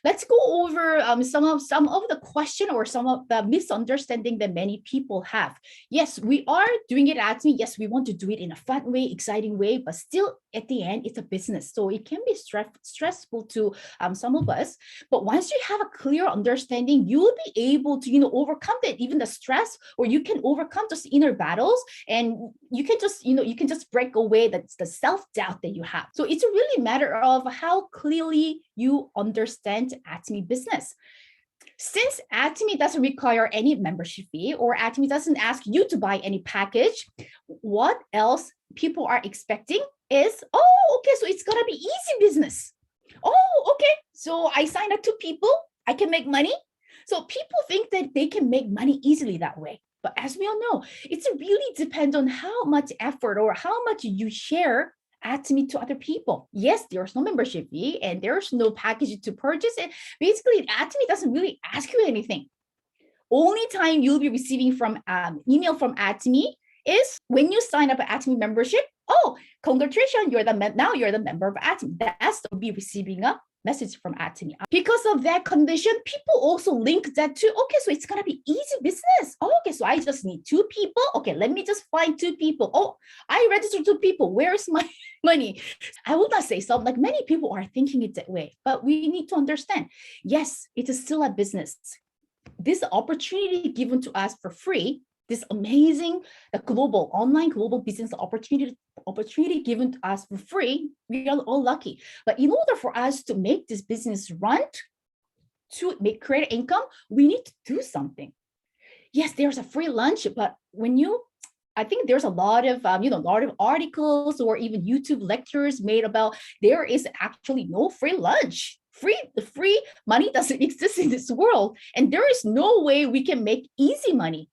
let's go over some of the question or some of the misunderstanding that many people have. Yes, we are doing it at me. Yes, we want to do it in a fun way, exciting way, but still at the end, it's a business. So it can be stressful to some of us. But once you have a clear understanding, you will be able to, overcome that, even the stress, or you can overcome those inner battles, and you can just break away the self-doubt that you have. So it's a really matter of how clearly you understand Atomy business. Since Atomy doesn't require any membership fee, or Atomy doesn't ask you to buy any package, what else people are expecting is, oh, okay, so it's gonna be easy business. Oh, okay, so I signed up 2 people, I can make money. So people think that they can make money easily that way. But as we all know, it's really depends on how much effort or how much you share Atomy to other people. Yes, there's no membership fee and there's no package to purchase it. Basically, Atomy doesn't really ask you anything. Only time you'll be receiving from email from Atomy is when you sign up an Atomy membership. Oh, congratulations, now you're the member of Atomy. That's to be receiving a message from Atomy. Because of that condition, people also link that to, okay, so it's gonna be easy business. Oh, okay, so I just need 2 people. Okay, let me just find 2 people. Oh, I registered 2 people. Where's my money? I will not say so. Like, many people are thinking it that way, but we need to understand, yes, it is still a business. This opportunity given to us for free, this amazing online global business opportunity given to us for free, we are all lucky. But in order for us to make this business run, to create income, we need to do something. Yes, there's a free lunch, but I think there's a lot of articles or even YouTube lectures made about there is actually no free lunch. Free money doesn't exist in this world, and there is no way we can make easy money.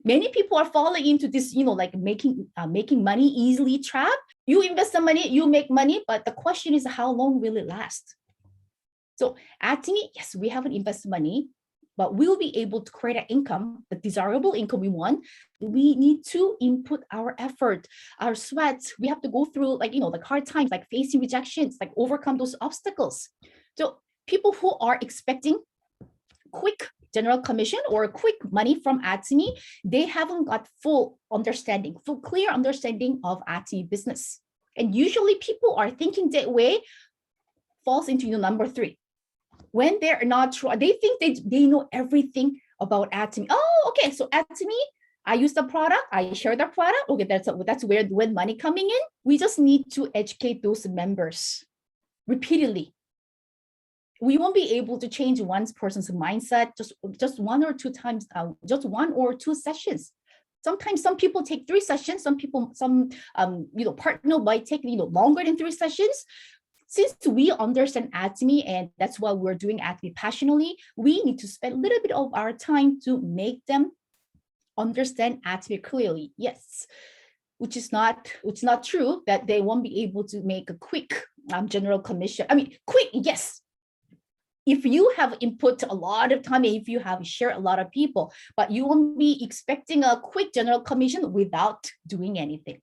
Many people are falling into this, like making money easily trap. You invest some money, you make money, but the question is, how long will it last? So Atomy, yes, we haven't invested money, but we'll be able to create an income, the desirable income we want. We need to input our effort, our sweat. We have to go through the hard times, like facing rejections, like overcome those obstacles. So people who are expecting quick general commission or quick money from Atomy, they haven't got full clear understanding of Atomy business. And usually people are thinking that way, falls into number 3. When they're not true, they think they know everything about Atomy. Oh, okay, so Atomy, I use the product, I share the product. Okay, that's where when money coming in. We just need to educate those members repeatedly. We won't be able to change one person's mindset just 1 or 2 times, just 1 or 2 sessions. Sometimes some people take 3 sessions. Some partner might take longer than 3 sessions. Since we understand Atomy, and that's why we're doing Atomy passionately, we need to spend a little bit of our time to make them understand Atomy clearly. Yes, which is not true that they won't be able to make a quick general commission. I mean, quick, yes. If you have input a lot of time, if you have shared a lot of people, but you won't be expecting a quick general commission without doing anything.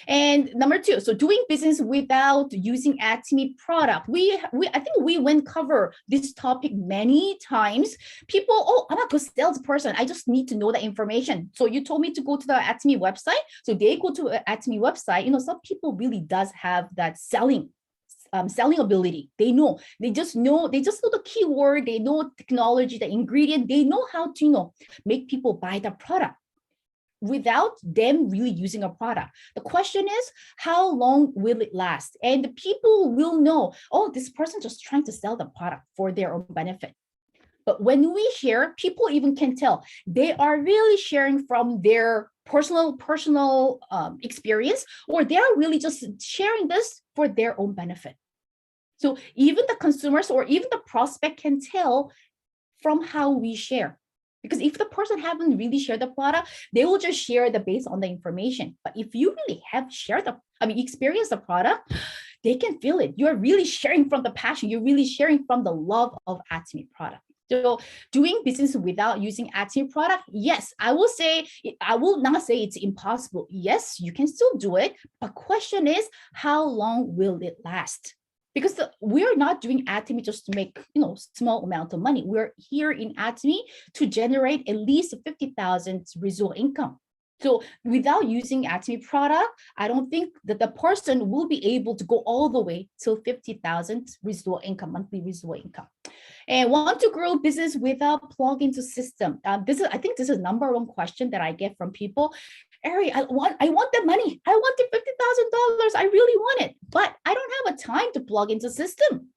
And number 2, so doing business without using Atomy product. I think we went cover this topic many times. People, oh, I'm a good salesperson, I just need to know the information. So you told me to go to the Atomy website. So they go to Atomy website. Some people really does have that selling ability. They just know the keyword, they know technology, the ingredient, they know how to make people buy the product without them really using a product. The question is, how long will it last? And the people will know, oh, this person just trying to sell the product for their own benefit. But when we share, people even can tell they are really sharing from their personal experience, or they are really just sharing this for their own benefit. So even the consumers or even the prospect can tell from how we share. Because if the person haven't really shared the product, they will just share based on the information. But if you really have experienced the product, they can feel it. You're really sharing from the passion. You're really sharing from the love of Atomy product. So doing business without using Atomy product, yes, I will not say it's impossible. Yes, you can still do it. But question is, how long will it last? Because we're not doing Atomy just to make, small amount of money. We're here in Atomy to generate at least 50,000 residual income. So without using Atomy product, I don't think that the person will be able to go all the way to 50,000 residual income, monthly residual income. And want to grow business without plug into system. I think this is number one question that I get from people. Ari, I want the money. I want the $50,000. I really want it, but I don't have a time to plug into system.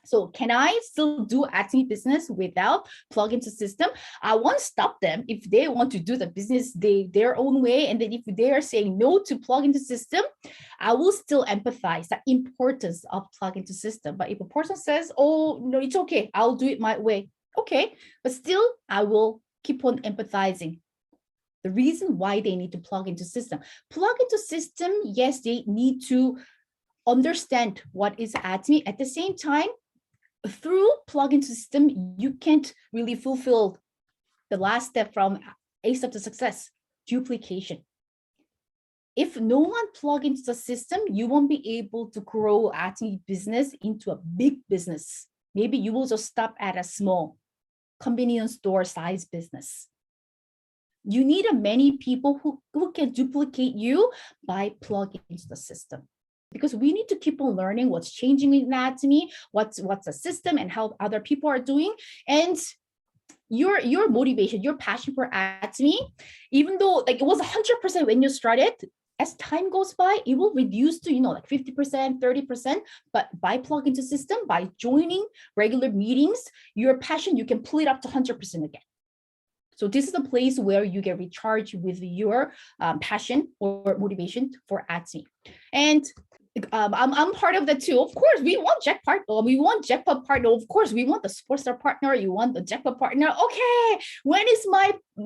So can I still do Atomy business without plug into system? I won't stop them if they want to do the business their own way. And then if they are saying no to plug into system, I will still empathize the importance of plug into system. But if a person says, oh, no, it's okay, I'll do it my way. Okay, but still, I will keep on empathizing. The reason why they need to plug into system. Plug into system, yes, they need to understand what is Atomy. At the same time, through plug-in system, you can't really fulfill the last step from A step to success, duplication. If no one plug into the system, you won't be able to grow Atomy business into a big business. Maybe you will just stop at a small convenience store size business. You need many people who can duplicate you by plugging into the system. Because we need to keep on learning what's changing in Atomy, what's the system and how other people are doing. And your motivation, your passion for Atomy, even though like it was 100% when you started, as time goes by, it will reduce to, like 50%, 30%, but by plugging into system, by joining regular meetings, your passion, you can pull it up to 100% again. So this is a place where you get recharged with your passion or motivation for Atomy. And I'm part of that too. Of course, we want jackpot. We want jackpot partner. Of course, we want the sports star partner. You want the jackpot partner. Okay, when is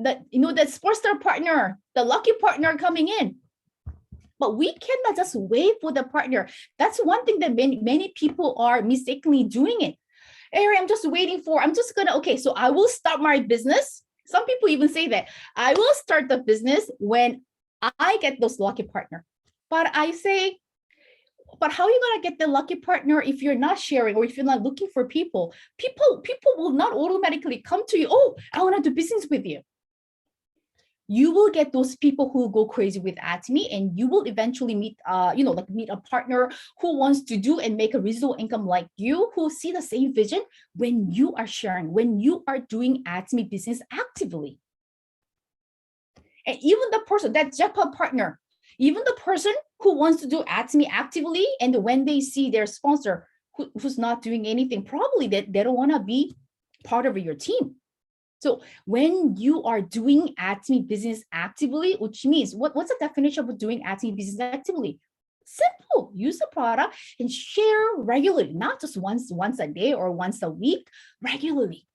that sports star partner, the lucky partner coming in? But we cannot just wait for the partner. That's one thing that many people are mistakenly doing it. Ari, I'm just okay, so I will start my business. Some people even say that I will start the business when I get those lucky partner. But I say, but how are you going to get the lucky partner if you're not sharing or if you're not looking for people? People will not automatically come to you. Oh, I want to do business with you. You will get those people who go crazy with Atomy, and you will eventually meet a partner who wants to do and make a residual income like you, who see the same vision when you are sharing, when you are doing Atomy business actively. And even the person, that jackpot partner, even the person who wants to do Atomy actively, and when they see their sponsor who's not doing anything, probably they don't want to be part of your team. So when you are doing Atomy business actively, which means what's the definition of doing Atomy business actively? Simple. Use the product and share regularly, not just once a day or once a week, regularly.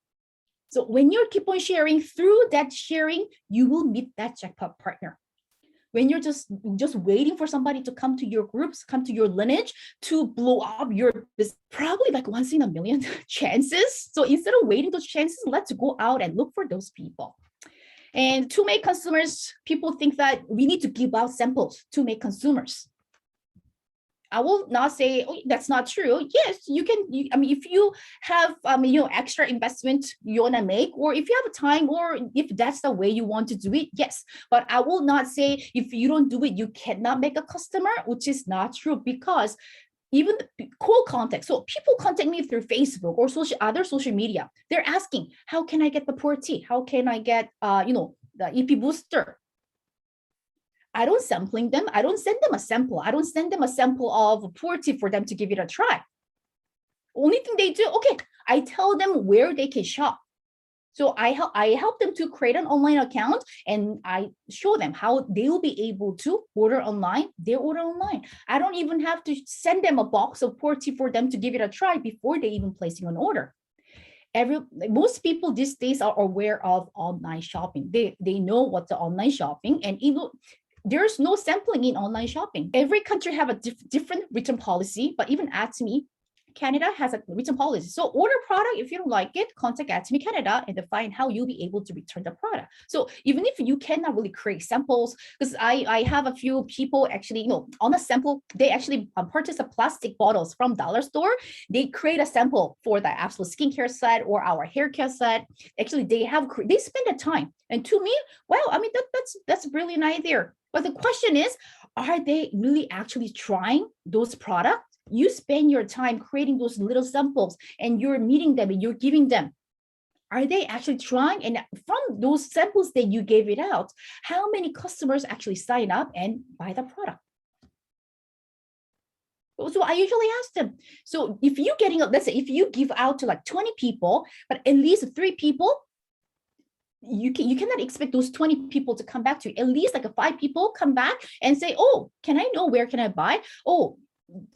So when you keep on sharing, through that sharing, you will meet that jackpot partner. When you're just waiting for somebody to come to your groups, come to your lineage to blow up your business, probably like once in a million chances. So instead of waiting those chances, let's go out and look for those people. And to make consumers, people think that we need to give out samples to make consumers. I will not say, oh, that's not true. Yes, you can. If you have, extra investment you want to make, or if you have time, or if that's the way you want to do it, yes. But I will not say if you don't do it, you cannot make a customer, which is not true, because even cold contact. So people contact me through Facebook or other social media. They're asking, how can I get the pour tea? How can I get, the EP booster? I don't sampling them. I don't send them a sample. I don't send them a sample of pour tea for them to give it a try. Only thing they do, okay, I tell them where they can shop. So I help them to create an online account, and I show them how they will be able to order online. They order online. I don't even have to send them a box of pour tea for them to give it a try before they even placing an order. Most people these days are aware of online shopping. They know what's the online shopping, and even there's no sampling in online shopping. Every country have a different return policy, but even Atomy Canada has a written policy. So order product, if you don't like it, contact Atomy Canada and define how you'll be able to return the product. So even if you cannot really create samples, because I have a few people actually, on a sample, they actually purchase a plastic bottles from dollar store. They create a sample for the Absolute skincare set or our hair care set. Actually, they spend the time. And to me, well, I mean, that's a brilliant idea. But the question is, are they really actually trying those products? You spend your time creating those little samples and you're meeting them and you're giving them. Are they actually trying? And from those samples that you gave it out, how many customers actually sign up and buy the product? So I usually ask them. So if you're getting, let's say, if you give out to like 20 people, but at least 3 people, you cannot expect those 20 people to come back to you. At least like 5 people come back and say, oh, can I know where can I buy? Oh,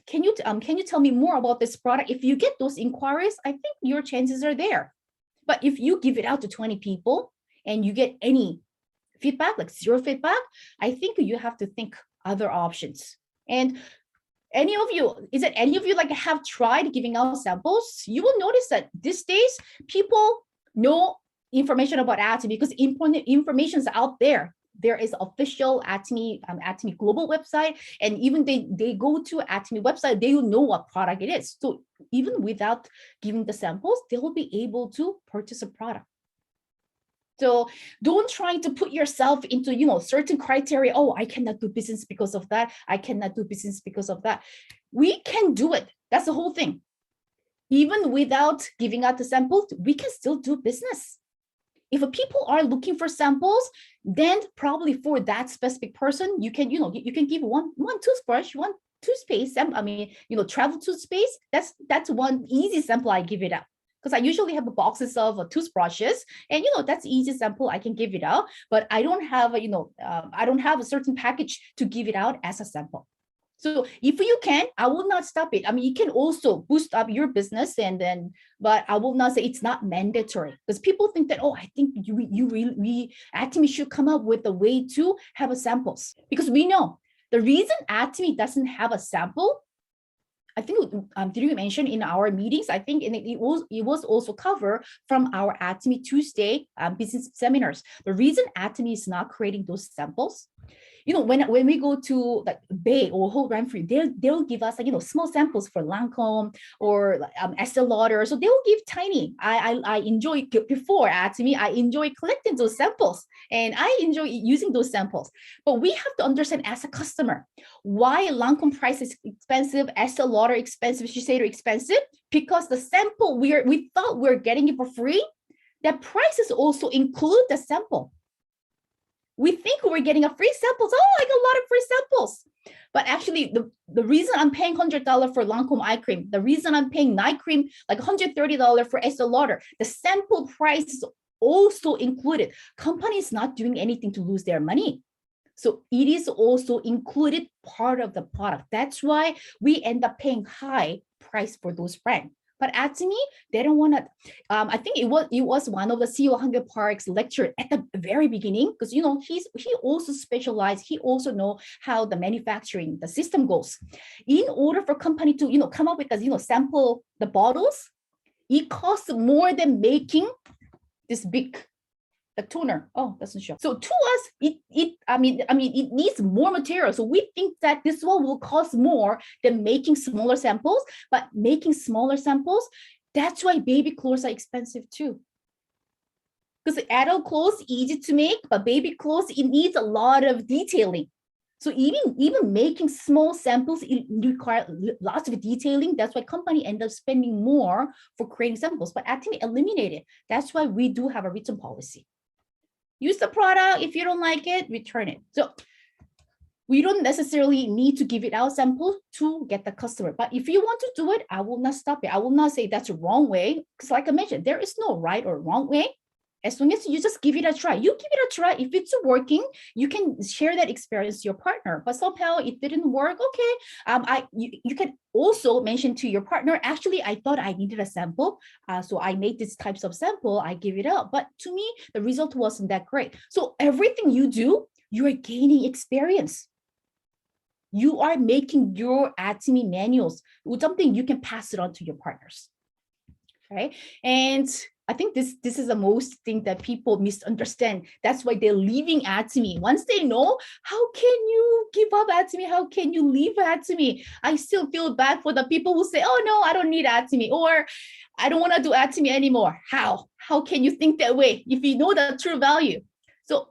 can you tell me more about this product? If you get those inquiries, I think your chances are there. But if you give it out to 20 people and you get any feedback, like 0 feedback, I think you have to think other options. And any of you like have tried giving out samples? You will notice that these days people know information about Atomy because information is out there. There is official Atomy global website, and even they go to Atomy website, they will know what product it is. So even without giving the samples, they will be able to purchase a product. So don't try to put yourself into, certain criteria. Oh, I cannot do business because of that. I cannot do business because of that. We can do it. That's the whole thing. Even without giving out the samples, we can still do business. If people are looking for samples, then probably for that specific person, you can give one toothbrush, one toothpaste, travel toothpaste. That's one easy sample I give it out. Because I usually have boxes of toothbrushes, and that's easy sample I can give it out. But I don't have I don't have a certain package to give it out as a sample. So if you can, I will not stop it. I mean, you can also boost up your business, but I will not say it's not mandatory, because people think that, oh, I think we Atomy should come up with a way to have a samples, because we know the reason Atomy doesn't have a sample. I think did you mention in our meetings? I think it was also covered from our Atomy Tuesday business seminars. The reason Atomy is not creating those samples, when we go to like Bay or Whole Brand Free, they'll give us small samples for Lancome or Estee Lauder. So they will give tiny. I enjoy before Atomy. I enjoy collecting those samples and I enjoy using those samples. But we have to understand as a customer why Lancome price is expensive, Estee Lauder expensive, Shiseido expensive, because the sample we thought we were getting it for free. The prices also include the sample. We think we're getting a free samples. Oh, I got a lot of free samples. But actually, the reason I'm paying $100 for Lancome eye cream, the reason I'm paying night cream like $130 for Estee Lauder, the sample price is also included. Company is not doing anything to lose their money. So it is also included part of the product. That's why we end up paying high price for those brands. But Atomy, they don't want to. I think it was one of the CEO Hunger Park's lecture at the very beginning, because he also specialized. He also know how the manufacturing the system goes. In order for company to come up with sample the bottles, it costs more than making this big. The toner, oh, doesn't show. So to us, it needs more material. So we think that this one will cost more than making smaller samples, but making smaller samples, that's why baby clothes are expensive too. Because adult clothes easy to make, but baby clothes, it needs a lot of detailing. So even making small samples, it requires lots of detailing. That's why company end up spending more for creating samples. But Atomy eliminated. That's why we do have a written policy. Use the product. If you don't like it, return it. So we don't necessarily need to give it out sample to get the customer. But if you want to do it, I will not stop it. I will not say that's a wrong way. Because like I mentioned, there is no right or wrong way. As long as you just give it a try. You give it a try. If it's working, you can share that experience to your partner. But somehow it didn't work. Okay. You can also mention to your partner, actually, I thought I needed a sample. So I made these types of sample. I give it out. But to me, the result wasn't that great. So everything you do, you are gaining experience. You are making your Atomy manuals with something you can pass it on to your partners, right? And I think this is the most thing that people misunderstand. That's why they're leaving Atomy. Once they know, how can you give up Atomy? How can you leave Atomy? I still feel bad for the people who say, oh no, I don't need Atomy, or I don't want to do Atomy anymore. How can you think that way if you know the true value? So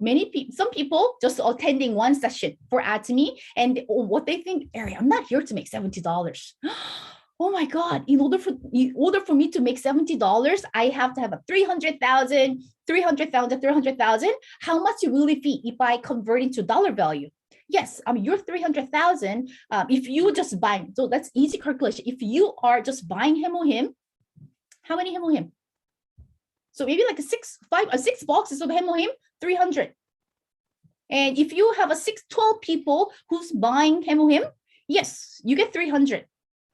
some people just attending one session for Atomy, and what they think, Ari, I'm not here to make $70. Oh my God, in order for me to make $70, I have to have a 300,000. How much will it be if I convert into dollar value? Yes, your 300,000, if you just buy, so that's easy calculation. If you are just buying Hemohim, how many Hemohim? So maybe like six boxes of Hemohim, 300. And if you have 12 people who's buying Hemohim, yes, you get 300.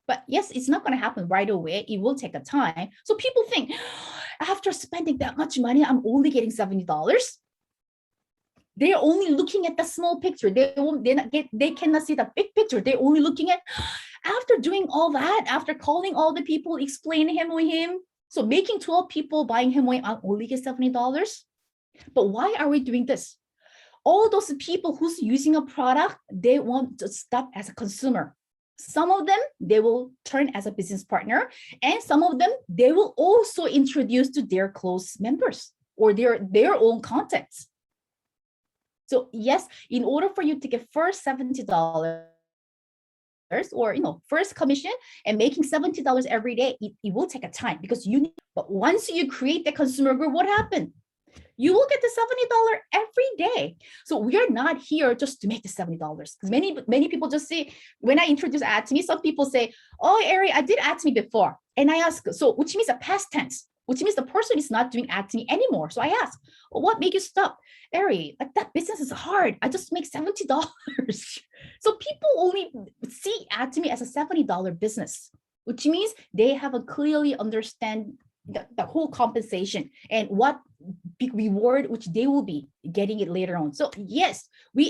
But yes, it's not going to happen right away. It will take a time. So people think, after spending that much money, I'm only getting $70. They're only looking at the small picture. They cannot see the big picture. They're only looking at, after doing all that, after calling all the people, explaining Hemohim, so making 12 people buying Hemohim, I only get $70. But why are we doing this? All those people who's using a product, they want to stop as a consumer. Some of them, they will turn as a business partner, and some of them, they will also introduce to their close members or their own contacts. So yes, in order for you to get first $70 or first commission and making $70 every day, it will take a time because you need, but once you create the consumer group, what happened? You will get the $70 every day. So we are not here just to make the $70. Because many people just say, when I introduce Atomy, some people say, oh, Ari, I did Atomy before. And I ask, so which means a past tense, which means the person is not doing Atomy anymore. So I ask, well, what made you stop? Ari, like that business is hard. I just make $70. So people only see Atomy as a $70 business, which means they have a clearly understand the whole compensation and what big reward which they will be getting it later on. So yes,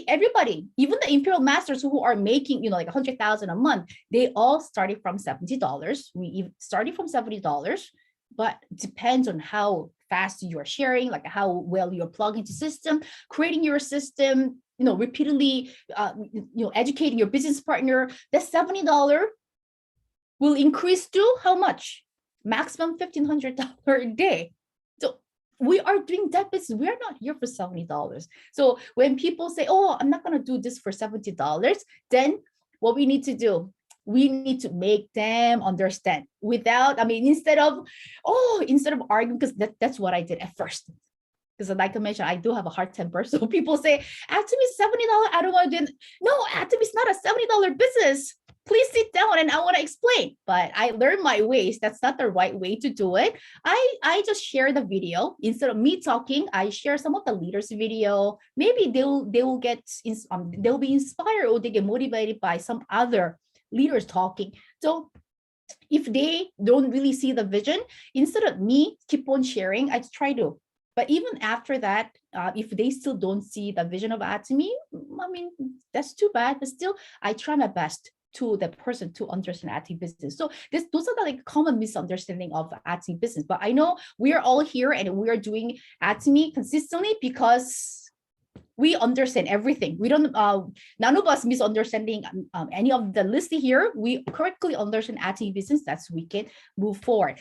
everybody, even the Imperial Masters who are making like 100,000 a month, they all started from $70. We started from $70, but it depends on how fast you are sharing, like how well you're plugging into system, creating your system, repeatedly, educating your business partner. That $70 will increase to how much? Maximum $1,500 a day. So we are doing that business. We are not here for $70. So when people say, oh, I'm not going to do this for $70, then what we need to do, we need to make them understand instead of arguing, because that's what I did at first. Because like I mentioned, I do have a hard temper. So people say, Atomy is $70. I don't want to do it. No, Atomy is not a $70 business. Please sit down and I want to explain. But I learned my ways. That's not the right way to do it. I just share the video. Instead of me talking, I share some of the leaders' video. Maybe they'll be inspired or they get motivated by some other leaders talking. So if they don't really see the vision, instead of me keep on sharing, I try to. But even after that, if they still don't see the vision of Atomy, that's too bad. But still, I try my best to the person to understand Atomy business. So those are the common misunderstanding of Atomy business. But I know we are all here and we are doing Atomy consistently because we understand everything. We don't, none of us misunderstanding any of the list here. We correctly understand Atomy business. That's we can move forward.